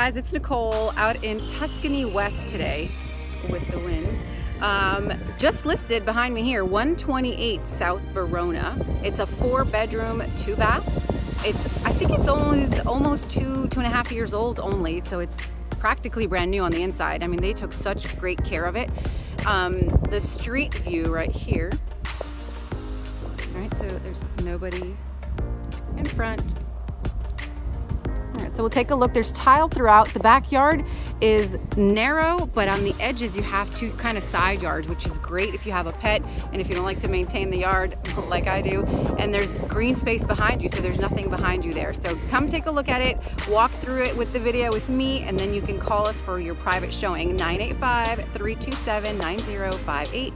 guys, it's Nicole out in Tuscany West today with the wind. Just listed behind me here, 128 South Verona. It's a 4-bedroom, 2-bath. I think it's almost 2.5 years old only, so it's practically brand new on the inside. I mean, they took such great care of it. The street view right here. All right, so there's nobody in front. All right, so we'll take a look. There's tile throughout. The backyard is narrow, but on the edges you have two kind of side yards, which is great if you have a pet and if you don't like to maintain the yard like I do. And there's green space behind you, so there's nothing behind you there. So come take a look at it, walk through it with the video with me, and then you can call us for your private showing, 985-327-9058.